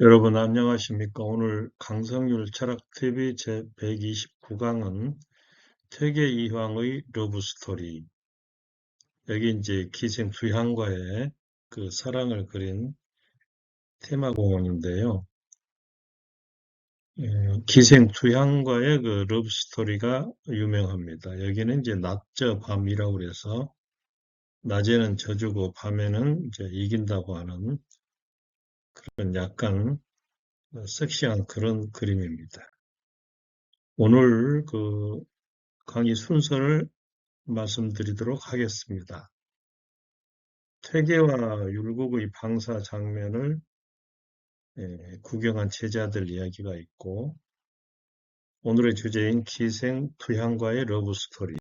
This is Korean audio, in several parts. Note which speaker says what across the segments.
Speaker 1: 여러분 안녕하십니까? 오늘 강성률 철학TV 제129강은 퇴계 이황의 러브스토리. 여기 이제 기생부양과의 그 사랑을 그린 테마공원인데요. 기생부양과의 그 러브스토리가 유명합니다. 여기는 이제 낮저 밤이라고 그래서 낮에는 져주고 밤에는 이제 이긴다고 하는 그런 약간 섹시한 그런 그림입니다. 오늘 그 강의 순서를 말씀드리도록 하겠습니다. 퇴계와 율곡의 방사 장면을 구경한 제자들 이야기가 있고, 오늘의 주제인 기생투향과의 러브스토리.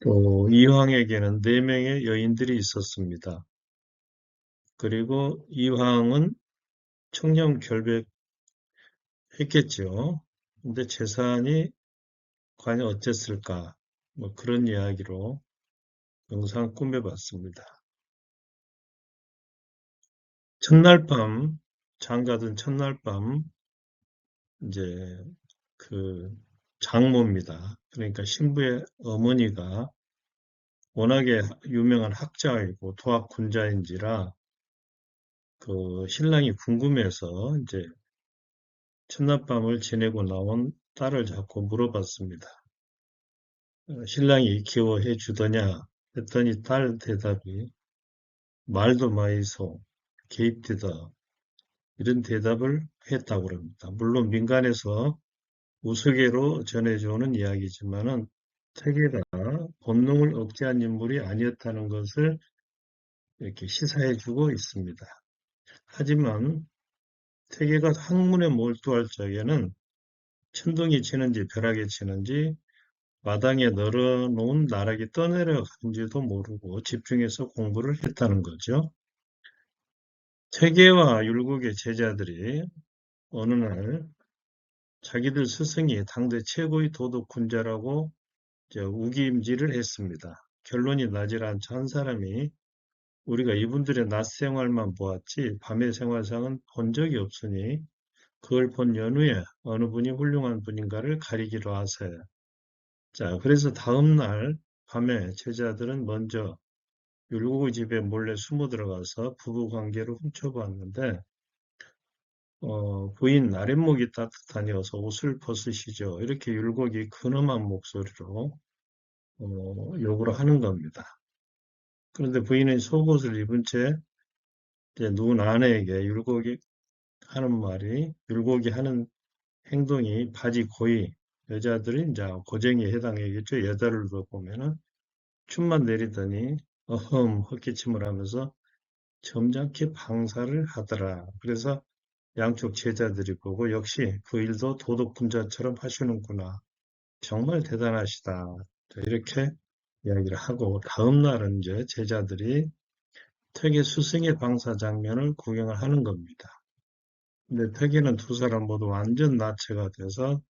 Speaker 1: 또 이황에게는 4명의 여인들이 있었습니다. 그리고 이황은 청렴 결백했겠죠. 근데 재산이 과연 어땠을까? 뭐 그런 이야기로 영상 꾸며봤습니다. 첫날 밤, 장가든 첫날 밤, 이제 그 장모입니다. 그러니까 신부의 어머니가 워낙에 유명한 학자이고 도학군자인지라 그 신랑이 궁금해서 이제 첫날 밤을 지내고 나온 딸을 자꾸 물어봤습니다. 신랑이 기워해 주더냐 했더니 딸 대답이 말도 마이소 개입되다 이런 대답을 했다고 합니다. 물론 민간에서 우스개로 전해주는 이야기지만은 퇴계가 본능을 억제한 인물이 아니었다는 것을 이렇게 시사해주고 있습니다. 하지만 퇴계가 학문에 몰두할 적에는 천둥이 치는지 벼락이 치는지 마당에 널어놓은 나락이 떠내려가는지도 모르고 집중해서 공부를 했다는 거죠. 퇴계와 율곡의 제자들이 어느 날 자기들 스승이 당대 최고의 도덕군자라고 우기임질을 했습니다. 결론이 나질 않자 한 사람이 우리가 이분들의 낮 생활만 보았지 밤의 생활상은 본 적이 없으니 그걸 본 연후에 어느 분이 훌륭한 분인가를 가리기로 하세요. 자, 그래서 다음 날 밤에 제자들은 먼저 율곡의 집에 몰래 숨어 들어가서 부부 관계를 훔쳐보았는데 부인 아랫목이 따뜻하니 어서 옷을 벗으시죠. 이렇게 율곡이 근엄한 목소리로 욕을 하는 겁니다. 그런데 부인은 속옷을 입은 채 눈 아내에게 율곡이 하는 말이, 율곡이 하는 행동이 바지 고이, 여자들이 이제 고쟁이에 해당하겠죠. 여자를 보면은 춤만 내리더니 어흠 헛기침을 하면서 점잖게 방사를 하더라. 그래서 양쪽 제자들이 보고 역시 그 일도 도덕군자처럼 하시는구나. 정말 대단하시다. 이렇게 이야기를 하고 다음 날은 이제 제자들이 퇴계 스승의 방사 장면을 구경을 하는 겁니다. 근데 퇴계는 두 사람 모두 완전 나체가 돼서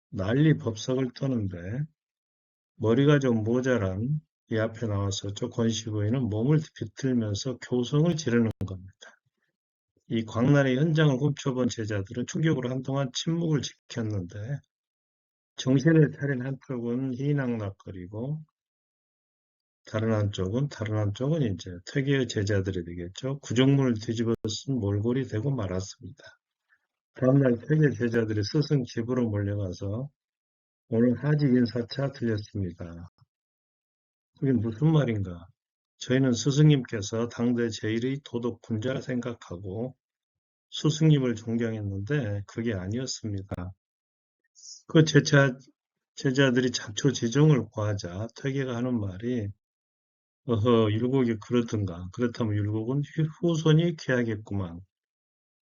Speaker 1: 난리 법석을 떠는데 머리가 좀 모자란 이 앞에 나와서 저 권시부인은 몸을 비틀면서 교성을 지르는 겁니다. 이 광란의 현장을 훔쳐본 제자들은 충격으로 한동안 침묵을 지켰는데 정신을 차린 한쪽은 희낙낙거리고 다른 한쪽은 이제 퇴계의 제자들이 되겠죠. 구정문을 뒤집어 쓴 몰골이 되고 말았습니다. 다음날 퇴계 제자들이 스승 집으로 몰려가서 오늘 하직 인사차 드렸습니다. 그게 무슨 말인가? 저희는 스승님께서 당대 제일의 도덕군자라 생각하고 스승님을 존경했는데 그게 아니었습니다. 그 제자들이 자초지종을 구하자 퇴계가 하는 말이 어허 율곡이 그렇던가 그렇다면 율곡은 후손이 귀하겠구만.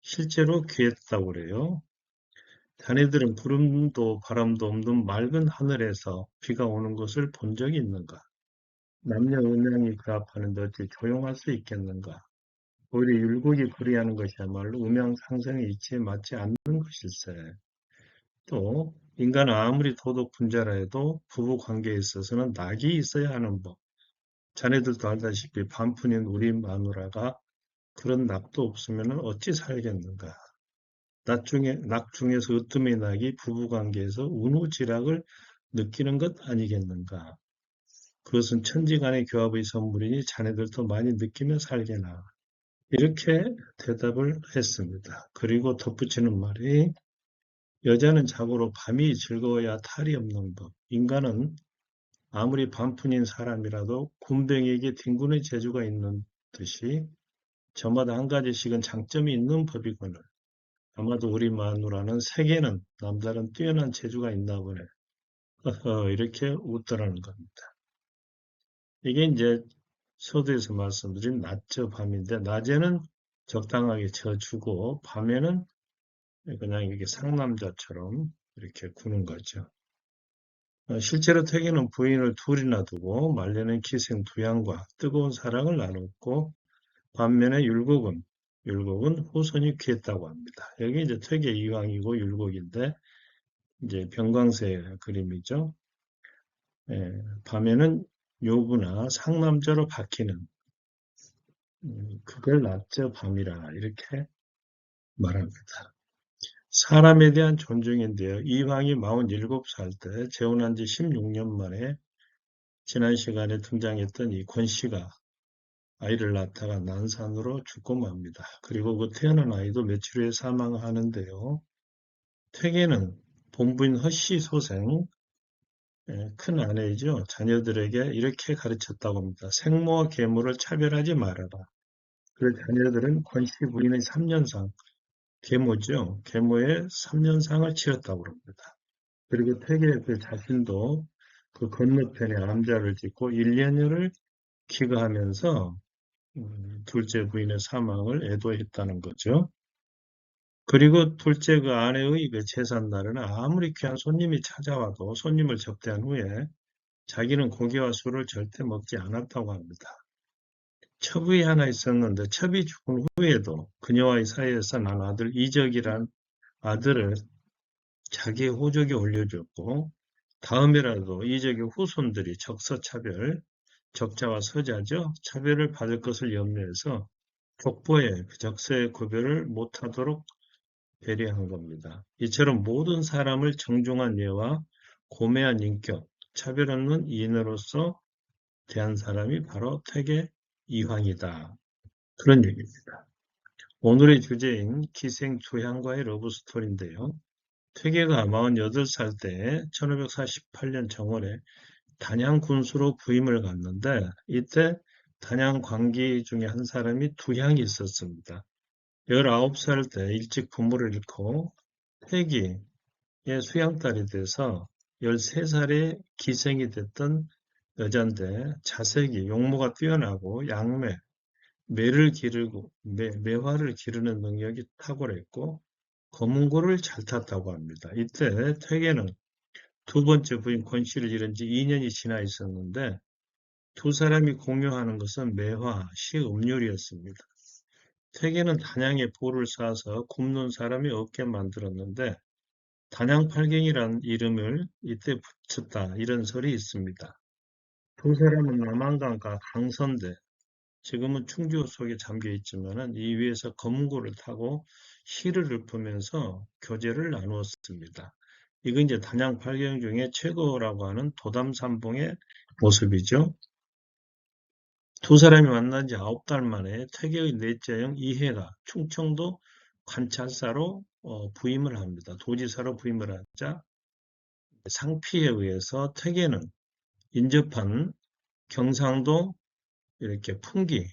Speaker 1: 실제로 귀했다고 그래요. 자네들은 구름도 바람도 없는 맑은 하늘에서 비가 오는 것을 본 적이 있는가? 남녀 음양이 그 앞하는데 어찌 조용할 수 있겠는가? 오히려 율곡이 불의하는 것이야말로 음양 상승의 이치에 맞지 않는 것일세. 또 인간은 아무리 도덕 분자라 해도 부부 관계에 있어서는 낙이 있어야 하는 법. 자네들도 알다시피 반푼인 우리 마누라가 그런 낙도 없으면 어찌 살겠는가. 낙중에서 으뜸의 낙이 부부관계에서 운우지락을 느끼는 것 아니겠는가. 그것은 천지간의 교합의 선물이니 자네들도 많이 느끼며 살게나. 이렇게 대답을 했습니다. 그리고 덧붙이는 말이 여자는 자고로 밤이 즐거워야 탈이 없는 법. 인간은 아무리 반푼인 사람이라도 굼벵이에게 뒹구는 재주가 있는 듯이 저마다 한 가지씩은 장점이 있는 법이거늘. 아마도 우리 마누라는 세계는 남다른 뛰어난 재주가 있나 보네. 이렇게 웃더라는 겁니다. 이게 이제 서두에서 말씀드린 낮저 밤인데 낮에는 적당하게 져주고 밤에는 그냥 이렇게 상남자처럼 이렇게 구는 거죠. 실제로 태계는 부인을 둘이나 두고 말년은 기생 두양과 뜨거운 사랑을 나눴고 반면에 율곡은 후손이 귀했다고 합니다. 여기 이제 퇴계 이황이고 율곡인데 이제 병광세 그림이죠. 밤에는 요부나 상남자로 바뀌는 그걸 낮저 밤이라 이렇게 말합니다. 사람에 대한 존중인데요. 이황이 47살 때 재혼한 지 16년 만에 지난 시간에 등장했던 이 권씨가 아이를 낳다가 난산으로 죽고 맙니다. 그리고 그 태어난 아이도 며칠 후에 사망하는데요. 퇴계는 본부인 허씨 소생, 큰 아내이죠. 자녀들에게 이렇게 가르쳤다고 합니다. 생모와 계모를 차별하지 말아라. 그래서 자녀들은 권씨 부인의 3년상, 계모죠. 계모의 3년상을 치렀다고 합니다. 그리고 퇴계 그 자신도 그 건너편에 암자를 짓고 1년여를 기거하면서 둘째 부인의 사망을 애도했다는 거죠. 그리고 둘째 그 아내의 그 제삿날에는 아무리 귀한 손님이 찾아와도 손님을 접대한 후에 자기는 고기와 술을 절대 먹지 않았다고 합니다. 첩이 하나 있었는데 첩이 죽은 후에도 그녀와의 사이에서 난 아들 이적이란 아들을 자기의 호적에 올려줬고 다음이라도 이적의 후손들이 적서차별, 적자와 서자죠. 차별을 받을 것을 염려해서 족보에 그 적서의 구별을 못하도록 배려한 겁니다. 이처럼 모든 사람을 정중한 예와 고매한 인격, 차별 없는 인으로서 대한 사람이 바로 퇴계 이황이다. 그런 얘기입니다. 오늘의 주제인 기생주향과의 러브스토리인데요. 퇴계가 48살 때 1548년 정월에 단양 군수로 부임을 갔는데 이때 단양 관기 중에 한 사람이 두향이 있었습니다. 19살 때 일찍 부모를 잃고 퇴기의 수양딸이 돼서 13살에 기생이 됐던 여잔데 자색이 용모가 뛰어나고 양매, 매를 기르고 매화를 기르는 능력이 탁월했고 검은고를 잘 탔다고 합니다. 이때 퇴계는 두 번째 부인 권씨를 잃은 지 2년이 지나 있었는데 두 사람이 공유하는 것은 매화, 시, 음률이었습니다. 퇴계는 단양에 볼을 쌓아서 굶는 사람이 없게 만들었는데 단양팔경이란 이름을 이때 붙였다 이런 설이 있습니다. 두 사람은 남한강과 강선대, 지금은 충주 속에 잠겨 있지만 이 위에서 검은고를 타고 시를 읊으면서 교제를 나누었습니다. 이건 이제 단양팔경 중에 최고라고 하는 도담산봉의 모습이죠. 두 사람이 만난 지 9달 만에 퇴계의 넷째 형 이해가 충청도 관찰사로 부임을 합니다. 도지사로 부임을 하자 상피에 의해서 퇴계는 인접한 경상도 이렇게 풍기,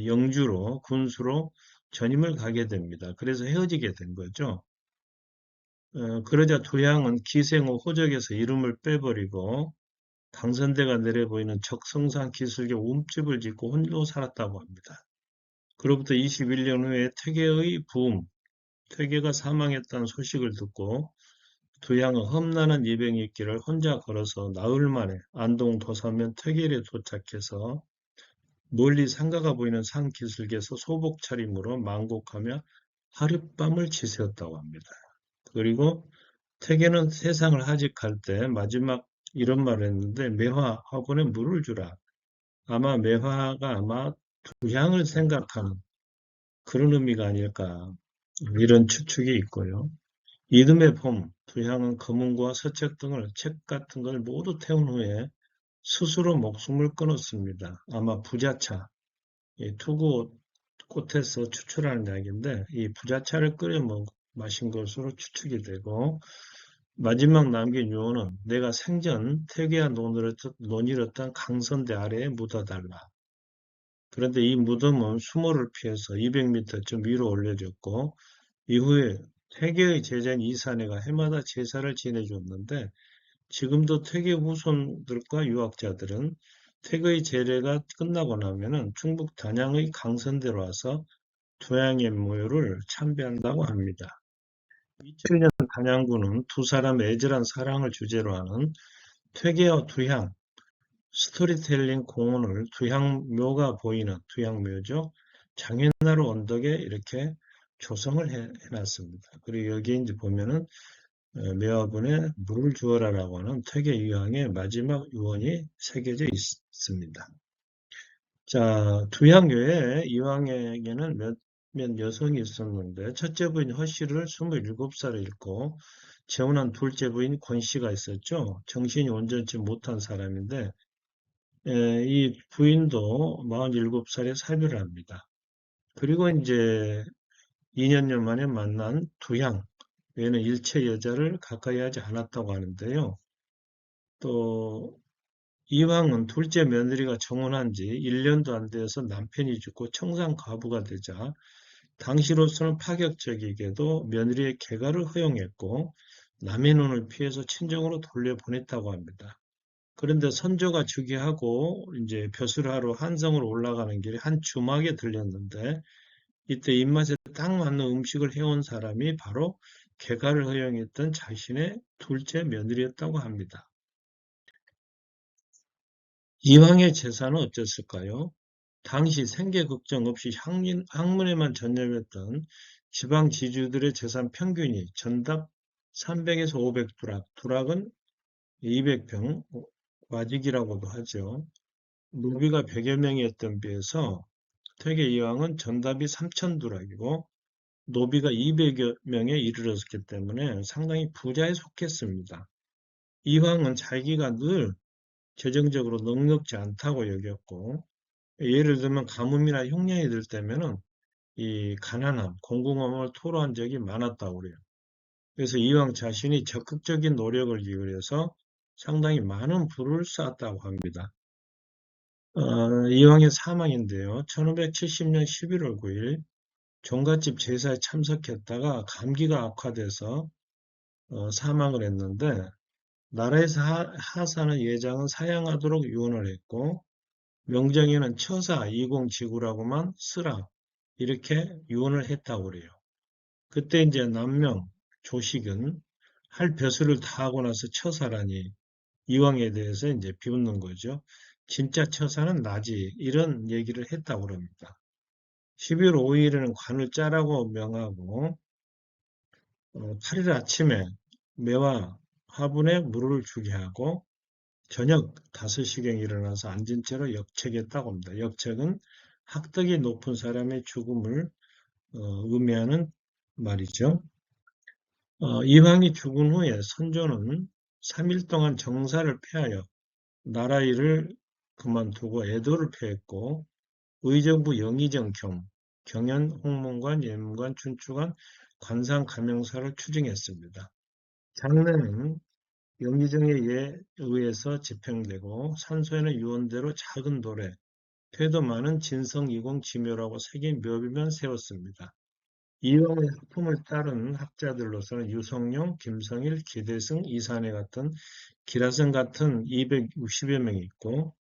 Speaker 1: 영주로 군수로 전임을 가게 됩니다. 그래서 헤어지게 된 거죠. 그러자 두양은 기생호 호적에서 이름을 빼버리고 강선대가 내려 보이는 적성산 기슭에 움집을 짓고 홀로 살았다고 합니다. 그로부터 21년 후에 퇴계의 부흥, 퇴계가 사망했다는 소식을 듣고 두양은 험난한 예병일길을 혼자 걸어서 나흘 만에 안동 도사면 퇴계리에 도착해서 멀리 상가가 보이는 산 기슭에서 소복 차림으로 만곡하며 하룻밤을 지새웠다고 합니다. 그리고 퇴계는 세상을 하직할 때 마지막 이런 말을 했는데 매화 화분에 물을 주라. 아마 매화가 두향을 생각하는 그런 의미가 아닐까 이런 추측이 있고요. 이듬해 봄 두향은 검은고와 서책 등을 책 같은 걸 모두 태운 후에 스스로 목숨을 끊었습니다. 아마 부자차, 투구 꽃에서 추출하는 약인데 이 부자차를 끓여 마신 것으로 추측이 되고 마지막 남긴 유언은 내가 생전 태계와 논이었던 강선대 아래에 묻어달라. 그런데 이 무덤은 수모를 피해서 200m쯤 위로 올려졌고 이후에 퇴계의 제자인 이사내가 해마다 제사를 지내줬는데 지금도 퇴계 후손들과 유학자들은 퇴계의 제례가 끝나고 나면은 충북 단양의 강선대로 와서 두양의 묘를 참배한다고 합니다. 2001년 단양구는 두 사람의 애절한 사랑을 주제로 하는 퇴계와 두향 스토리텔링 공원을 두향묘가 보이는 두향묘죠. 장애나루 언덕에 이렇게 조성을 해놨습니다. 그리고 여기에 이제 보면은 매화분에 물을 주어라라고 하는 퇴계 이황의 마지막 유언이 새겨져 있습니다. 자, 두향교에 이황에게는 몇 여성이 있었는데 첫째 부인 허씨를 27살에 잃고 재혼한 둘째 부인 권씨가 있었죠. 정신이 온전치 못한 사람인데 이 부인도 47살에 사별을 합니다. 그리고 이제 2년여 만에 만난 두향, 얘는 일체 여자를 가까이 하지 않았다고 하는데요. 또 이황은 둘째 며느리가 정혼한 지 1년도 안 되어서 남편이 죽고 청산 과부가 되자 당시로서는 파격적이게도 며느리의 개가를 허용했고 남의 눈을 피해서 친정으로 돌려보냈다고 합니다. 그런데 선조가 즉위하고 이제 벼슬하러 한성으로 올라가는 길에 한 주막에 들렸는데 이때 입맛에 딱 맞는 음식을 해온 사람이 바로 개가를 허용했던 자신의 둘째 며느리였다고 합니다. 이황의 재산은 어땠을까요? 당시 생계 걱정 없이 학문에만 전념했던 지방 지주들의 재산 평균이 전답 300에서 500두락, 두락은 200평, 와직이라고도 하죠. 노비가 100여 명이었던 비해서 퇴계 이황은 전답이 3,000두락이고 노비가 200여 명에 이르렀기 때문에 상당히 부자에 속했습니다. 이황은 자기가 늘 재정적으로 넉넉지 않다고 여겼고 예를 들면 가뭄이나 흉년이 들 때면은 이 가난함, 공공함을 토로한 적이 많았다고 그래요. 그래서 이황 자신이 적극적인 노력을 기울여서 상당히 많은 부를 쌓았다고 합니다. 이황의 사망인데요. 1570년 11월 9일 종갓집 제사에 참석했다가 감기가 악화돼서 사망을 했는데 나라에서 하사는 예장은 사양하도록 유언을 했고 명정에는 처사 이공지구라고만 쓰라 이렇게 유언을 했다고 그래요. 그때 이제 남명 조식은 할 벼슬을 다 하고 나서 처사라니 이왕에 대해서 이제 비웃는 거죠. 진짜 처사는 나지 이런 얘기를 했다고 합니다. 12월 5일에는 관을 짜라고 명하고 8일 아침에 매와 화분에 물을 주게 하고 저녁 5시경에 일어나서 앉은 채로 역책했다고 합니다. 역책은 학덕이 높은 사람의 죽음을 의미하는 말이죠. 이황이 죽은 후에 선조는 3일 동안 정사를 폐하여 나라 일을 그만두고 애도를 표했고 의정부 영의정 경연, 홍문관, 예문관, 춘추관, 관상, 감명사를 추징했습니다. 장례는 영의정에 의해서 집행되고 산소에는 유언대로 작은 돌에 퇴도 많은 진성 이공 지묘라고 새긴 묘비만 세웠습니다. 이황의 학품을 따른 학자들로서는 유성룡, 김성일, 기대승, 이산해 같은 기라성 같은 260여 명이 있고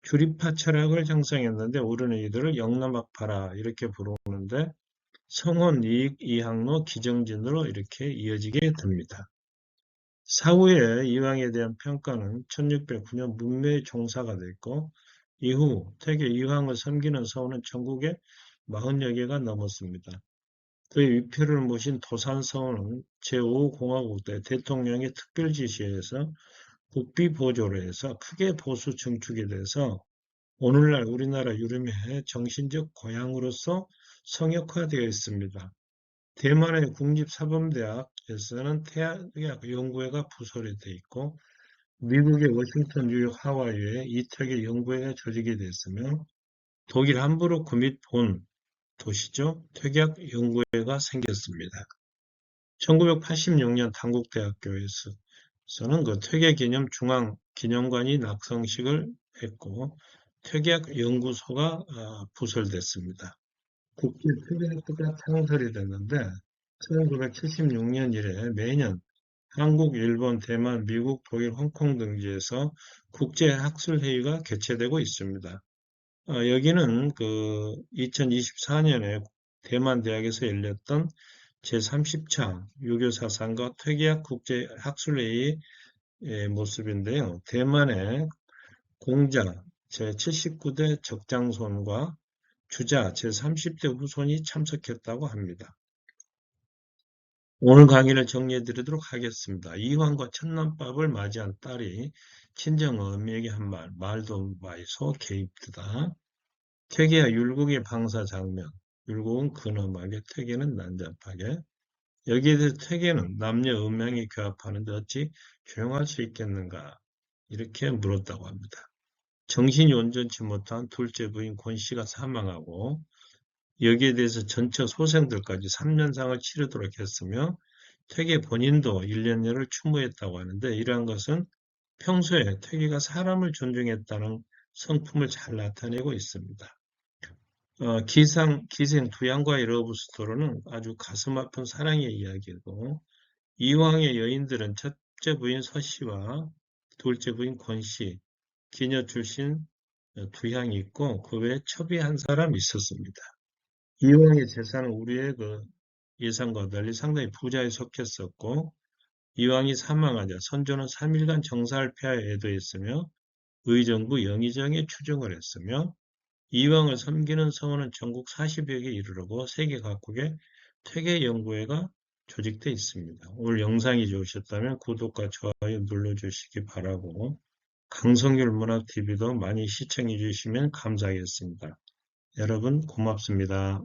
Speaker 1: 주립파 철학을 형성했는데 오르는 이들을 영남학파라 이렇게 부르는데 성원, 이익, 이학로, 기정진으로 이렇게 이어지게 됩니다. 사후에 이황에 대한 평가는 1609년 문묘의 종사가 됐고 이후 퇴계 이황을 섬기는 서원은 전국에 40여 개가 넘었습니다. 그의 위표를 모신 도산서원은 제5공화국 때 대통령의 특별 지시에서 국비 보조를 해서 크게 보수 증축이 돼서 오늘날 우리나라 유림의 정신적 고향으로서 성역화되어 있습니다. 대만의 국립사범대학에서는 태학 연구회가 부설이 되어 있고 미국의 워싱턴, 뉴욕, 하와이에 이태계 연구회가 조직이 됐으며 독일 함부르크 및 본 도시죠. 퇴계학 연구회가 생겼습니다. 1986년 단국대학교에서는 그 퇴계 기념 중앙 기념관이 낙성식을 했고 퇴계학 연구소가 부설됐습니다. 국제 퇴계학교가 창설이 됐는데 1976년 이래 매년 한국, 일본, 대만, 미국, 독일, 홍콩 등지에서 국제학술회의가 개최되고 있습니다. 여기는 그 2024년에 대만 대학에서 열렸던 제30차 유교사상과 퇴계학 국제학술회의의 모습인데요. 대만의 공자 제79대 적장손과 주자 제30대 후손이 참석했다고 합니다. 오늘 강의를 정리해 드리도록 하겠습니다. 이황과 천남밥을 맞이한 딸이 친정어미에게 한 말, 말도 마이소 개입드다. 퇴계와 율곡의 방사 장면, 율곡은 근엄하게, 퇴계는 난잡하게. 여기에 대해서 퇴계는 남녀 음양이 교합하는데 어찌 조용할 수 있겠는가? 이렇게 물었다고 합니다. 정신이 온전치 못한 둘째 부인 권 씨가 사망하고 여기에 대해서 전처 소생들까지 3년상을 치르도록 했으며 퇴계 본인도 1년여를 추모했다고 하는데 이러한 것은 평소에 퇴계가 사람을 존중했다는 성품을 잘 나타내고 있습니다. 기생 두양과의 러브 스토리는 아주 가슴 아픈 사랑의 이야기고 이황의 여인들은 첫째 부인 서씨와 둘째 부인 권씨, 기녀 출신 두양이 있고 그 외에 첩이 한 사람 있었습니다. 이황의 재산은 우리의 그 예상과 달리 상당히 부자에 속했었고 이황이 사망하자 선조는 3일간 정사를 폐하여 애도했으며 의정부 영의정에 추정을 했으며 이황을 섬기는 서원은 전국 40여 개 이르르고 세계 각국에 퇴계연구회가 조직되어 있습니다. 오늘 영상이 좋으셨다면 구독과 좋아요 눌러주시기 바라고 강성률 문학TV도 많이 시청해 주시면 감사하겠습니다. 여러분 고맙습니다.